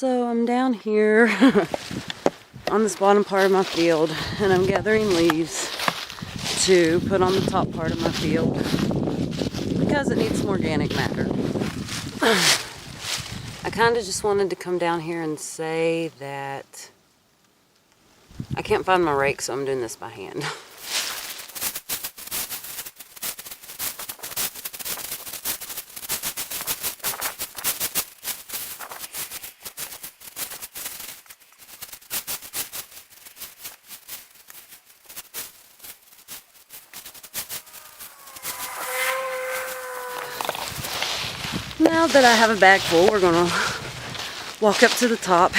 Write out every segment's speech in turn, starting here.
So I'm down here on this bottom part of my field, and I'm gathering leaves to put on the top part of my field because it needs some organic matter. I kind of just wanted to come down here and say that I can't find my rake, so I'm doing this by hand. Now that I have a bag full, we're gonna walk up to the top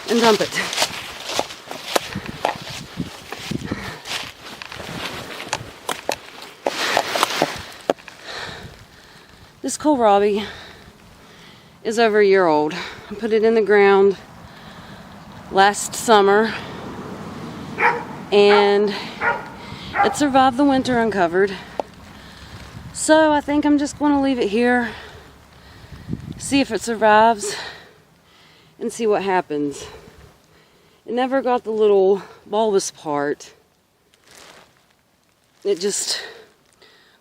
and dump it. This kohlrabi is over a year old. I put it in the ground last summer and it survived the winter uncovered. So I think I'm just going to leave it here, see if it survives, and see what happens. It never got the little bulbous part. It just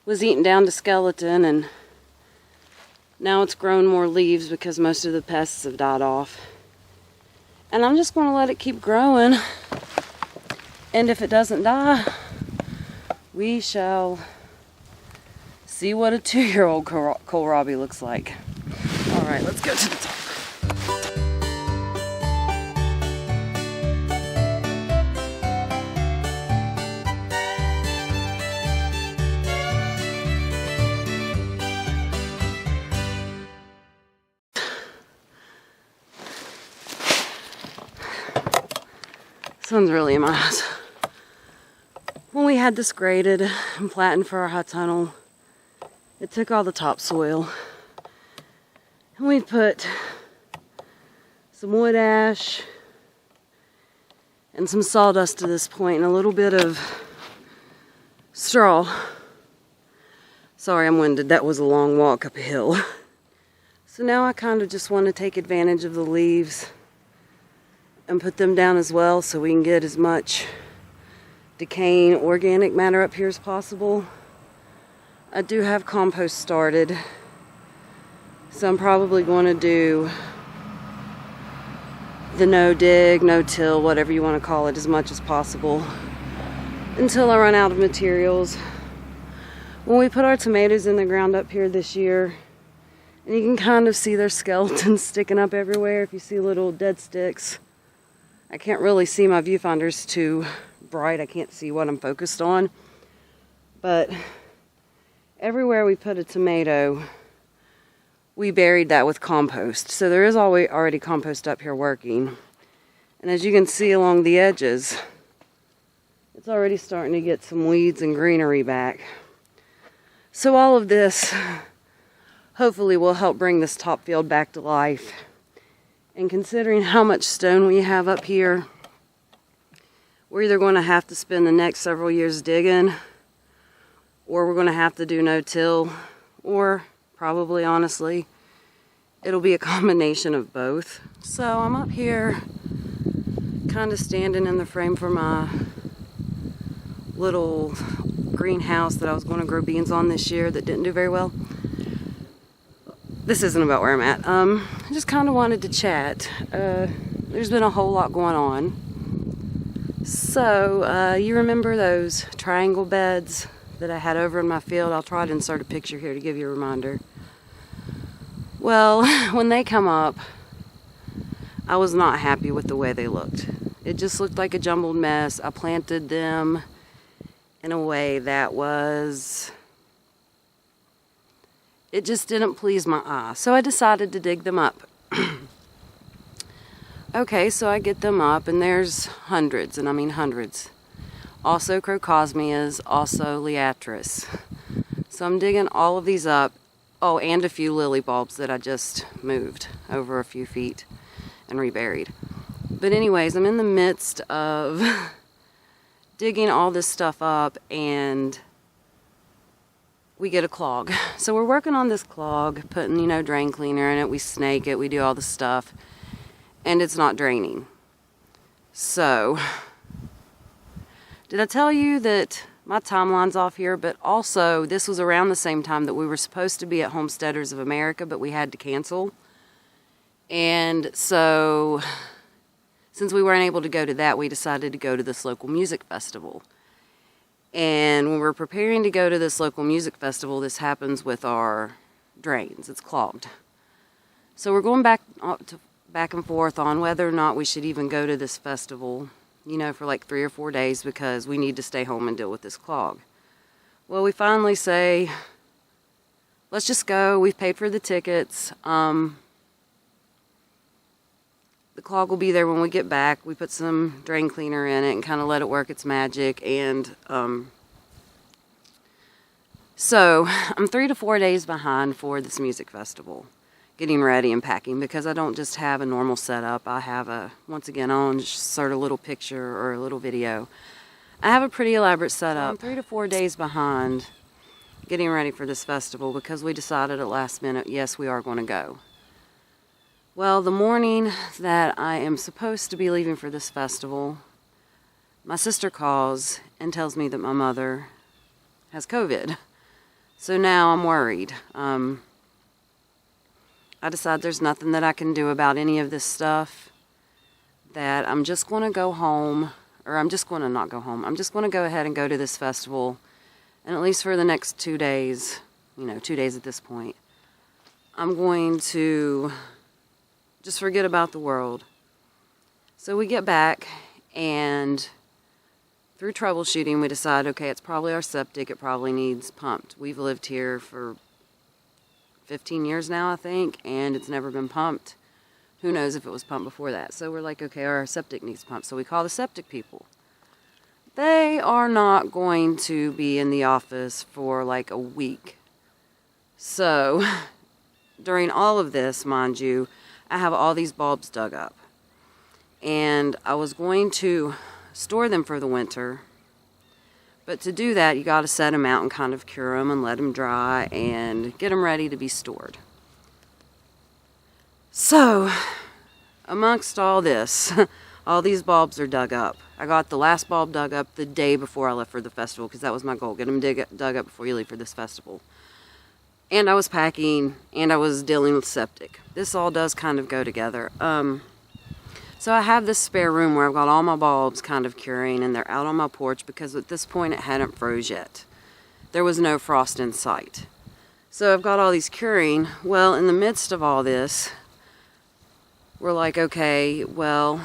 was eaten down to skeleton, and now it's grown more leaves because most of the pests have died off. And I'm just going to let it keep growing, and if it doesn't die, we shall see what a 2-year-old kohlrabi looks like. Alright, let's go to the top. Sun's really in my eyes. When we had this graded and flattened for our high tunnel, it took all the topsoil, and we put some wood ash and some sawdust to this point and a little bit of straw. Sorry, I'm winded. That was a long walk up a hill. So now I kind of just want to take advantage of the leaves and put them down as well so we can get as much decaying organic matter up here as possible. I do have compost started, so I'm probably going to do the no dig, no till, whatever you want to call it, as much as possible until I run out of materials. When we put our tomatoes in the ground up here this year, and you can kind of see their skeletons sticking up everywhere if you see little dead sticks. I can't really see, my viewfinder's too bright, I can't see what I'm focused on, but everywhere we put a tomato, we buried that with compost. So there is already compost up here working. And as you can see along the edges, it's already starting to get some weeds and greenery back. So all of this hopefully will help bring this top field back to life. And considering how much stone we have up here, we're either going to have to spend the next several years digging, or we're going to have to do no-till, or probably, honestly, it'll be a combination of both. So I'm up here kind of standing in the frame for my little greenhouse that I was going to grow beans on this year that didn't do very well. This isn't about where I'm at. I just kind of wanted to chat. There's been a whole lot going on. So, you remember those triangle beds that I had over in my field? I'll try to insert a picture here to give you a reminder. Well, when they come up, I was not happy with the way they looked. It just looked like a jumbled mess. I planted them in a way that was... it just didn't please my eye. So I decided to dig them up. Okay, so I get them up, and there's hundreds, and I mean hundreds. Also crocosmias, also liatris. So I'm digging all of these up. Oh, and a few lily bulbs that I just moved over a few feet and reburied. But anyways, I'm in the midst of digging all this stuff up, and we get a clog. So we're working on this clog, putting, drain cleaner in it, we snake it, we do all the stuff. and it's not draining. So, did I tell you that my timeline's off here? But also, this was around the same time that we were supposed to be at Homesteaders of America, but we had to cancel. And so, since we weren't able to go to that, we decided to go to this local music festival. And when we're preparing to go to this local music festival, this happens with our drains. It's clogged. So we're going back and forth on whether or not we should even go to this festival, you know, for like 3 or 4 days, because we need to stay home and deal with this clog. Well, we finally say, let's just go. We've paid for the tickets. The clog will be there when we get back. We put some drain cleaner in it and kind of let it work its magic. And so I'm 3 to 4 days behind for this music festival, getting ready and packing, because I don't just have a normal setup. I have a, once again, I'll insert a little picture or a little video. I have a pretty elaborate setup. So I'm 3 to 4 days behind getting ready for this festival because we decided at last minute, yes, we are going to go. Well, the morning that I am supposed to be leaving for this festival, my sister calls and tells me that my mother has COVID. So now I'm worried. I decide there's nothing that I can do about any of this stuff, that I'm just going to go home, or I'm just going to not go home. I'm just going to go ahead and go to this festival, and at least for the next 2 days, 2 days at this point, I'm going to just forget about the world. So we get back, and through troubleshooting, we decide, okay, it's probably our septic. It probably needs pumped. We've lived here for 15 years now, I think, and it's never been pumped. Who knows if it was pumped before that. So we're like, okay, our septic needs pumped. So we call the septic people. They are not going to be in the office for like a week. So during all of this, mind you, I have all these bulbs dug up. And I was going to store them for the winter. But to do that, you got to set them out and kind of cure them and let them dry and get them ready to be stored. So, amongst all this, all these bulbs are dug up. I got the last bulb dug up the day before I left for the festival, because that was my goal, get them dug up before you leave for this festival. And I was packing, and I was dealing with septic. This all does kind of go together. So I have this spare room where I've got all my bulbs kind of curing, and they're out on my porch because at this point it hadn't froze yet. There was no frost in sight. So I've got all these curing. Well, in the midst of all this, we're like, okay, well,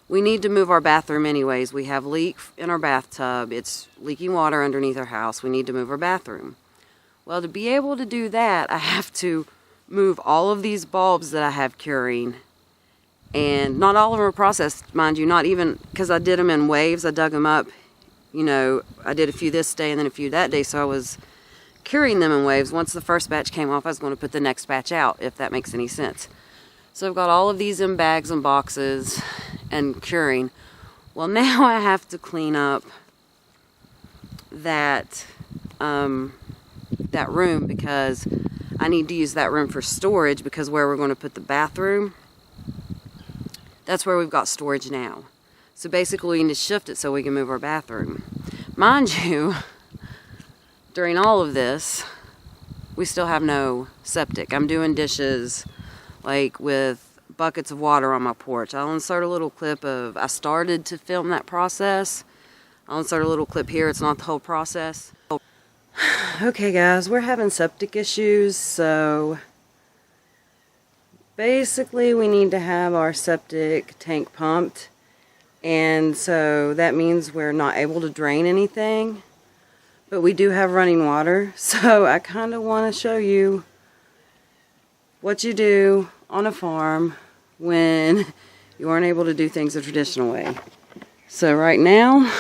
we need to move our bathroom anyways. We have a leak in our bathtub. It's leaking water underneath our house. We need to move our bathroom. Well, to be able to do that, I have to move all of these bulbs that I have curing. And not all of them are processed, mind you, not even, because I did them in waves. I dug them up, I did a few this day and then a few that day, so I was curing them in waves. Once the first batch came off, I was going to put the next batch out, if that makes any sense. So I've got all of these in bags and boxes and curing. Well, now I have to clean up that room, because I need to use that room for storage, because where we're going to put the bathroom, that's where we've got storage now. So basically we need to shift it so we can move our bathroom. Mind you, during all of this, we still have no septic. I'm doing dishes like with buckets of water on my porch. I'll insert a little clip of, I started to film that process. I'll insert a little clip here. It's not the whole process. Okay guys, we're having septic issues, so basically we need to have our septic tank pumped, and so that means we're not able to drain anything, but we do have running water. So I kind of want to show you what you do on a farm when you aren't able to do things the traditional way. So right now,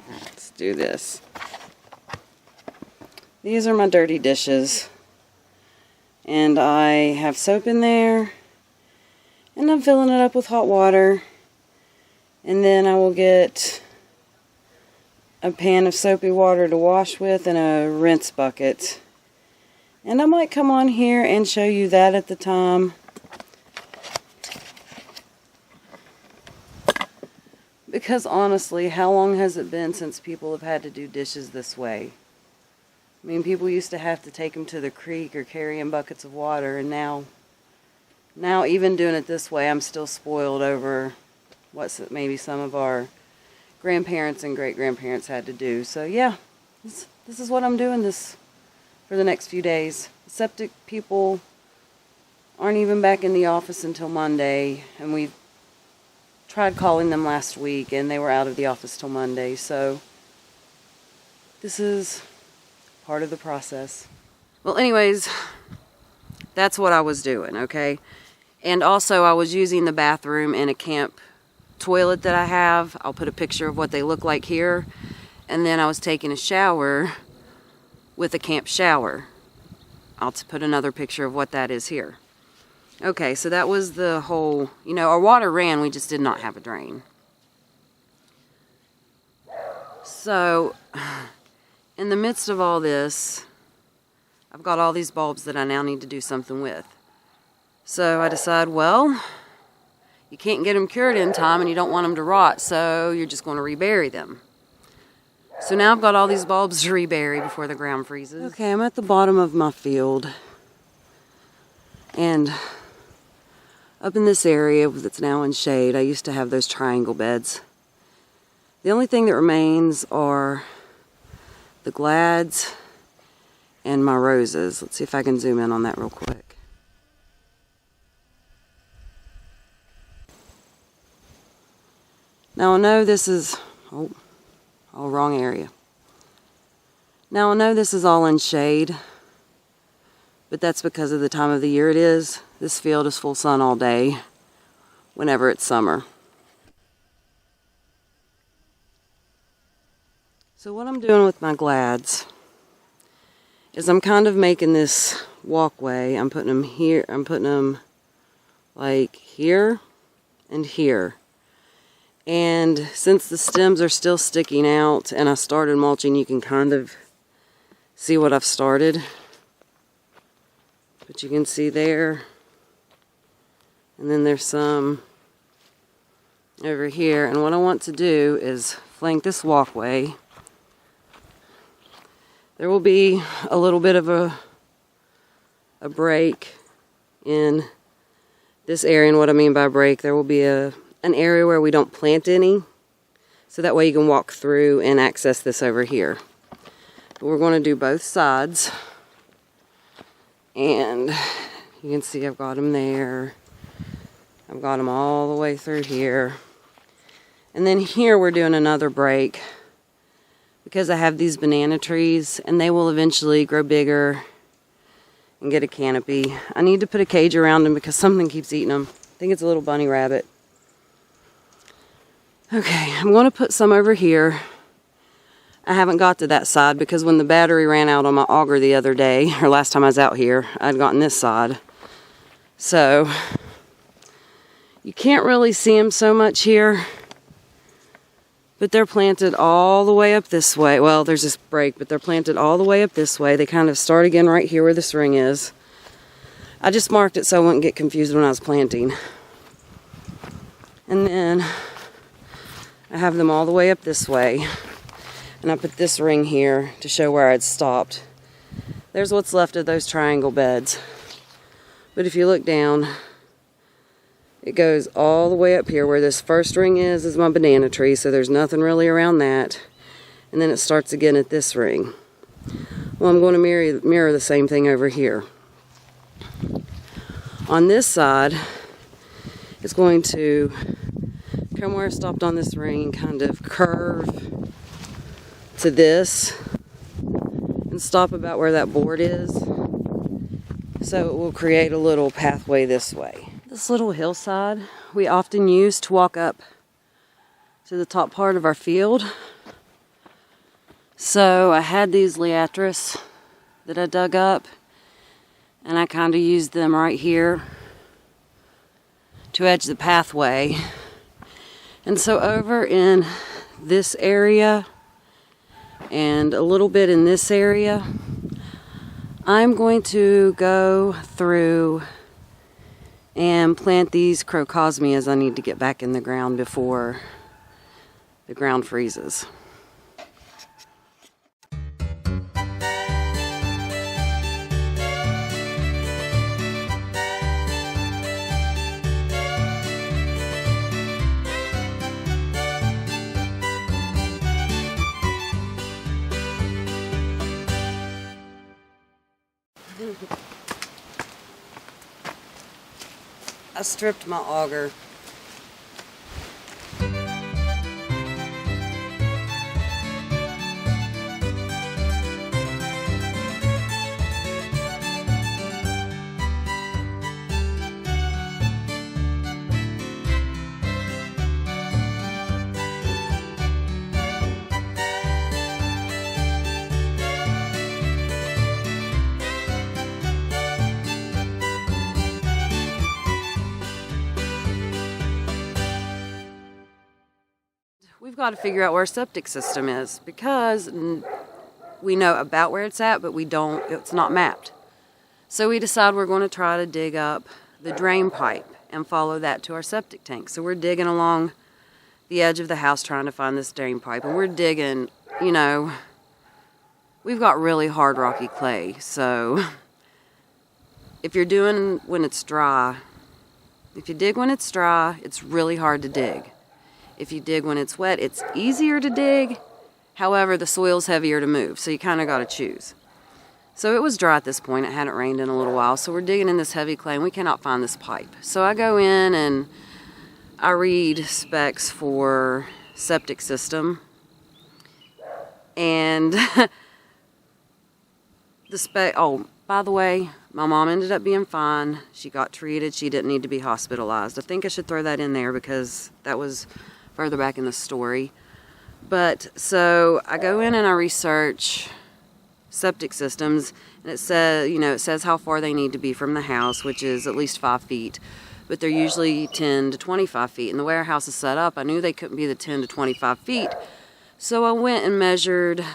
let's do this. These are my dirty dishes. And I have soap in there, and I'm filling it up with hot water, and then I will get a pan of soapy water to wash with and a rinse bucket. And I might come on here and show you that at the time, Because honestly, how long has it been since people have had to do dishes this way? I mean, people used to have to take them to the creek or carry in buckets of water, and now even doing it this way, I'm still spoiled over what maybe some of our grandparents and great-grandparents had to do. So yeah, this is what I'm doing this for the next few days. Septic people aren't even back in the office until Monday, and we tried calling them last week and they were out of the office till Monday. So this is part of the process. Well, anyways, that's what I was doing, okay? And also I was using the bathroom in a camp toilet that I have. I'll put a picture of what they look like here. And then I was taking a shower with a camp shower. I'll put another picture of what that is here. Okay, so that was the whole, you know, our water ran, we just did not have a drain. So, in the midst of all this, I've got all these bulbs that I now need to do something with. So I decide, well, you can't get them cured in time and you don't want them to rot, so you're just going to rebury them. So now I've got all these bulbs to rebury before the ground freezes. Okay, I'm at the bottom of my field. And up in this area that's now in shade, I used to have those triangle beds. The only thing that remains are the glads and my roses. Let's see if I can zoom in on that real quick. Now I know this is, wrong area. Now I know this is all in shade, but that's because of the time of the year it is. This field is full sun all day, whenever it's summer. So what I'm doing with my glads is I'm kind of making this walkway. I'm putting them here, I'm putting them like here and here. And since the stems are still sticking out and I started mulching, you can kind of see what I've started. But you can see there. And then there's some over here. And what I want to do is flank this walkway. There will be a little bit of a break in this area. And what I mean by break, there will be an area where we don't plant any. So that way you can walk through and access this over here. But we're going to do both sides. And you can see I've got them there. I've got them all the way through here. And then here we're doing another break because I have these banana trees and they will eventually grow bigger and get a canopy. I need to put a cage around them because something keeps eating them. I think it's a little bunny rabbit. Okay, I'm going to put some over here. I haven't got to that side because when the battery ran out on my auger the other day, or last time I was out here, I'd gotten this side. So, you can't really see them so much here, but they're planted all the way up this way. Well, there's this break, but they're planted all the way up this way. They kind of start again right here where this ring is. I just marked it so I wouldn't get confused when I was planting. And then I have them all the way up this way. And I put this ring here to show where I'd stopped. There's what's left of those triangle beds. But if you look down, it goes all the way up here. Where this first ring is my banana tree, so there's nothing really around that. And then it starts again at this ring. Well, I'm going to mirror the same thing over here. On this side, it's going to come where I stopped on this ring and kind of curve to this and stop about where that board is, so it will create a little pathway this way. This little hillside we often use to walk up to the top part of our field. So I had these liatris that I dug up and I kind of used them right here to edge the pathway. And so over in this area and a little bit in this area, I'm going to go through and plant these crocosmias I need to get back in the ground before the ground freezes. I stripped my auger. We've got to figure out where our septic system is, because we know about where it's at, but it's not mapped. So we decide we're going to try to dig up the drain pipe and follow that to our septic tank. So we're digging along the edge of the house trying to find this drain pipe, and we're digging, you know, we've got really hard rocky clay. So if you're doing when it's dry, if you dig when it's dry, it's really hard to dig. If you dig when it's wet, it's easier to dig. However, the soil's heavier to move, so you kind of got to choose. So it was dry at this point. It hadn't rained in a little while, so we're digging in this heavy clay, and we cannot find this pipe. So I go in and I read specs for septic system, and oh, by the way, my mom ended up being fine. She got treated. She didn't need to be hospitalized. I think I should throw that in there because that was further back in the story. But so I go in and I research septic systems, and it says how far they need to be from the house, which is at least 5 feet, but they're usually 10 to 25 feet. And the way our house is set up, I knew they couldn't be the 10 to 25 feet. So I went and measured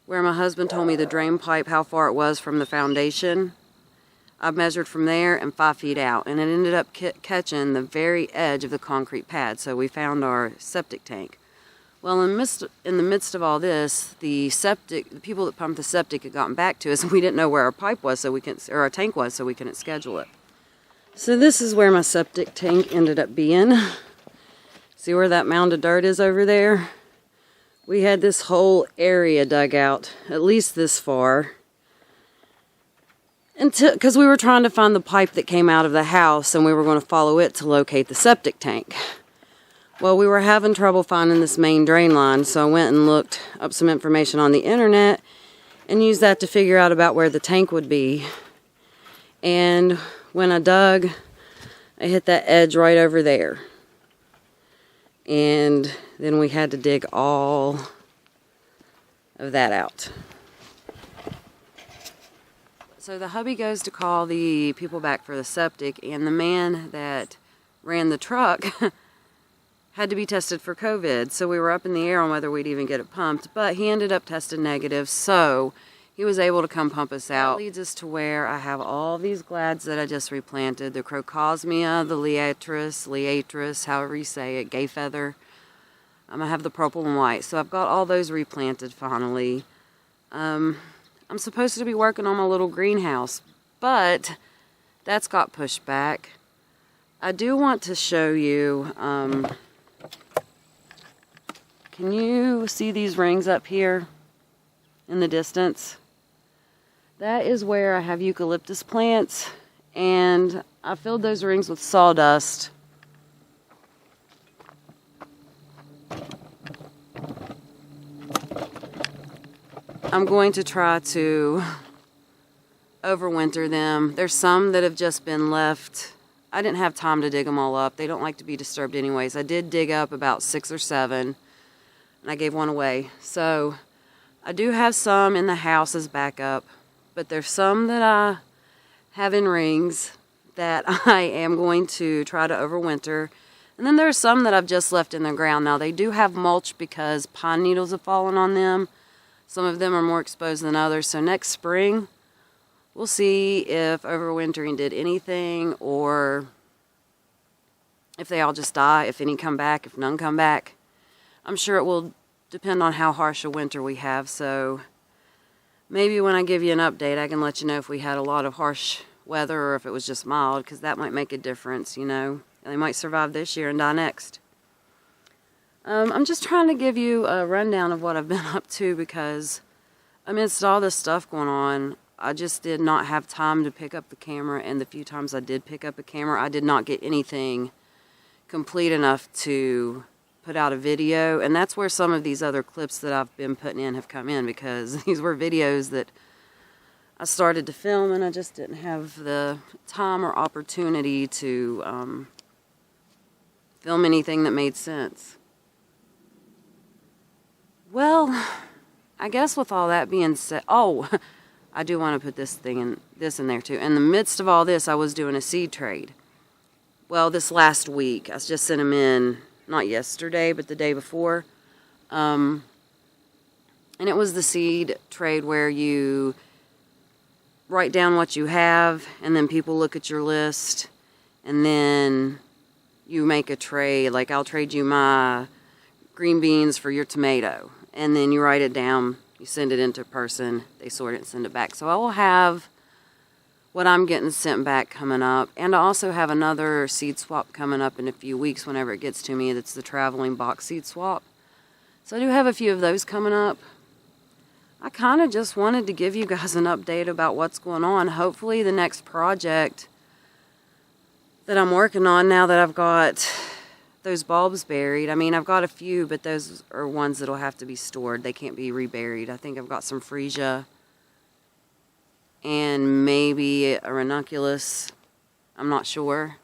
where my husband told me the drain pipe, how far it was from the foundation. I measured from there and 5 feet out, and it ended up catching the very edge of the concrete pad. So we found our septic tank. Well, in the midst of all this, the people that pumped the septic had gotten back to us, and we didn't know where our pipe was, or our tank was, so we couldn't schedule it. So this is where my septic tank ended up being. See where that mound of dirt is over there? We had this whole area dug out, at least this far, because we were trying to find the pipe that came out of the house, and we were going to follow it to locate the septic tank. Well, we were having trouble finding this main drain line, so I went and looked up some information on the internet and used that to figure out about where the tank would be. And when I dug, I hit that edge right over there. And then we had to dig all of that out. So the hubby goes to call the people back for the septic, and the man that ran the truck had to be tested for COVID. So we were up in the air on whether we'd even get it pumped, but he ended up testing negative, so he was able to come pump us out. That leads us to where I have all these glads that I just replanted, the crocosmia, the liatris, however you say it, gay feather. I have the purple and white, so I've got all those replanted finally. I'm supposed to be working on my little greenhouse, but that's got pushed back. I do want to show you, can you see these rings up here in the distance? That is where I have eucalyptus plants, and I filled those rings with sawdust. I'm going to try to overwinter them. There's some that have just been left. I didn't have time to dig them all up. They don't like to be disturbed anyways. I did dig up about 6 or 7, and I gave one away. So I do have some in the house as backup, but there's some that I have in rings that I am going to try to overwinter. And then there's some that I've just left in the ground. Now they do have mulch because pine needles have fallen on them. Some of them are more exposed than others. So next spring, we'll see if overwintering did anything, or if they all just die, if any come back, if none come back. I'm sure it will depend on how harsh a winter we have, so maybe when I give you an update, I can let you know if we had a lot of harsh weather or if it was just mild, because that might make a difference, you know. They might survive this year and die next. I'm just trying to give you a rundown of what I've been up to, because amidst all this stuff going on, I just did not have time to pick up the camera, and the few times I did pick up a camera, I did not get anything complete enough to put out a video, and that's where some of these other clips that I've been putting in have come in, because these were videos that I started to film and I just didn't have the time or opportunity to film anything that made sense. Well, I guess with all that being said, oh, I do want to put this in there too. In the midst of all this, I was doing a seed trade. Well, this last week, I just sent them in, not yesterday, but the day before. And it was the seed trade where you write down what you have, and then people look at your list, and then you make a trade. Like, I'll trade you my green beans for your tomato, and then you write it down, you send it into a person, they sort it and send it back. So I will have what I'm getting sent back coming up, and I also have another seed swap coming up in a few weeks whenever it gets to me. That's the traveling box seed swap. So I do have a few of those coming up. I kind of just wanted to give you guys an update about what's going on. Hopefully the next project that I'm working on, now that I've got those bulbs buried, I mean, I've got a few, but those are ones that'll have to be stored. They can't be reburied. I think I've got some freesia and maybe a ranunculus. I'm not sure.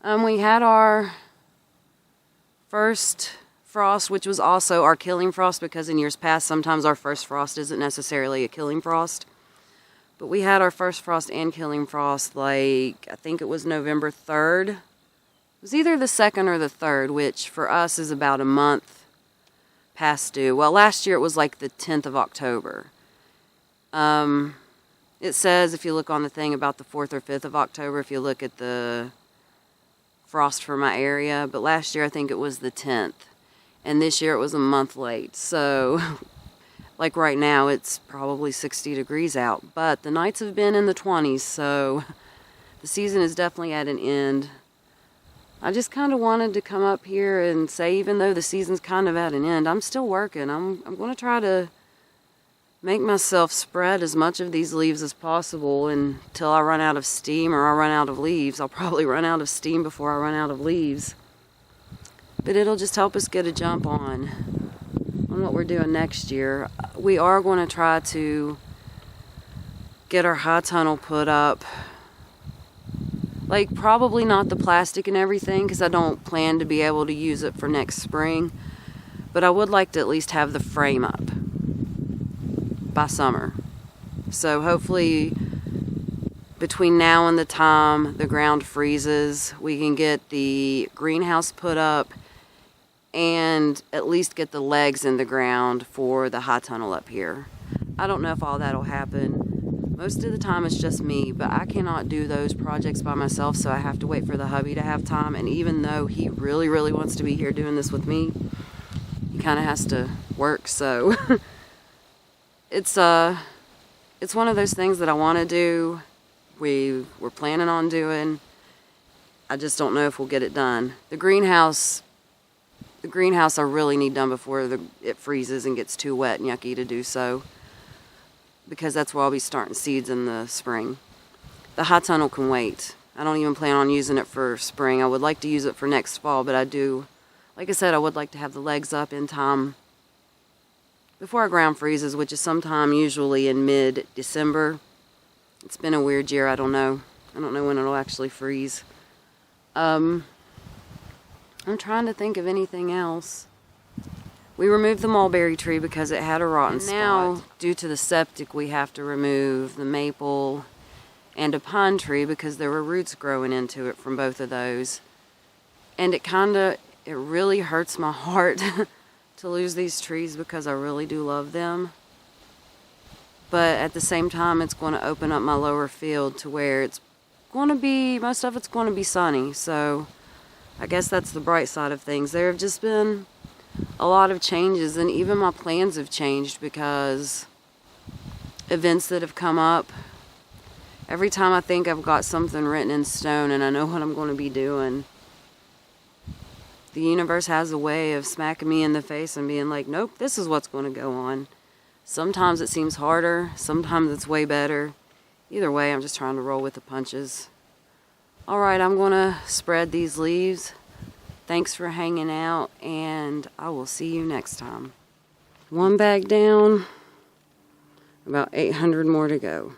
We had our first frost, which was also our killing frost, because in years past, sometimes our first frost isn't necessarily a killing frost. But we had our first frost and killing frost, like, I think it was November 3rd. It was either the 2nd or the 3rd, which for us is about a month past due. Well, last year it was like the 10th of October. It says, if you look on the thing, about the 4th or 5th of October, if you look at the frost for my area. But last year I think it was the 10th. And this year it was a month late. So, like right now, it's probably 60 degrees out. But the nights have been in the 20s, so the season is definitely at an end. I just kind of wanted to come up here and say, even though the season's kind of at an end, I'm still working. I'm going to try to make myself spread as much of these leaves as possible until I run out of steam or I run out of leaves. I'll probably run out of steam before I run out of leaves. But it'll just help us get a jump on what we're doing next year. We are going to try to get our high tunnel put up. Like, probably not the plastic and everything, because I don't plan to be able to use it for next spring. But I would like to at least have the frame up by summer. So hopefully between now and the time the ground freezes, we can get the greenhouse put up and at least get the legs in the ground for the high tunnel up here. I don't know if all that'll happen. Most of the time it's just me, but I cannot do those projects by myself, so I have to wait for the hubby to have time. And even though he really, really wants to be here doing this with me, he kind of has to work, so it's one of those things that I want to do. We're planning on doing. I just don't know if we'll get it done. The greenhouse I really need done before it freezes and gets too wet and yucky to do so, because that's where I'll be starting seeds in the spring. The high tunnel can wait. I don't even plan on using it for spring. I would like to use it for next fall, but I do, like I said, I would like to have the legs up in time before our ground freezes, which is sometime usually in mid-December. It's been a weird year. I don't know when it'll actually freeze. I'm trying to think of anything else. We removed the mulberry tree because it had a rotten spot. Now, due to the septic, we have to remove the maple and a pine tree because there were roots growing into it from both of those. And it really hurts my heart to lose these trees because I really do love them. But at the same time, it's going to open up my lower field to where it's going to be, most of it's going to be sunny. So I guess that's the bright side of things. There have just been a lot of changes, and even my plans have changed because events that have come up. Every time I think I've got something written in stone and I know what I'm going to be doing, the universe has a way of smacking me in the face and being like, nope, this is what's going to go on. Sometimes it seems harder, sometimes it's way better. Either way, I'm just trying to roll with the punches. Alright, I'm going to spread these leaves. Thanks for hanging out, and I will see you next time. One bag down, about 800 more to go.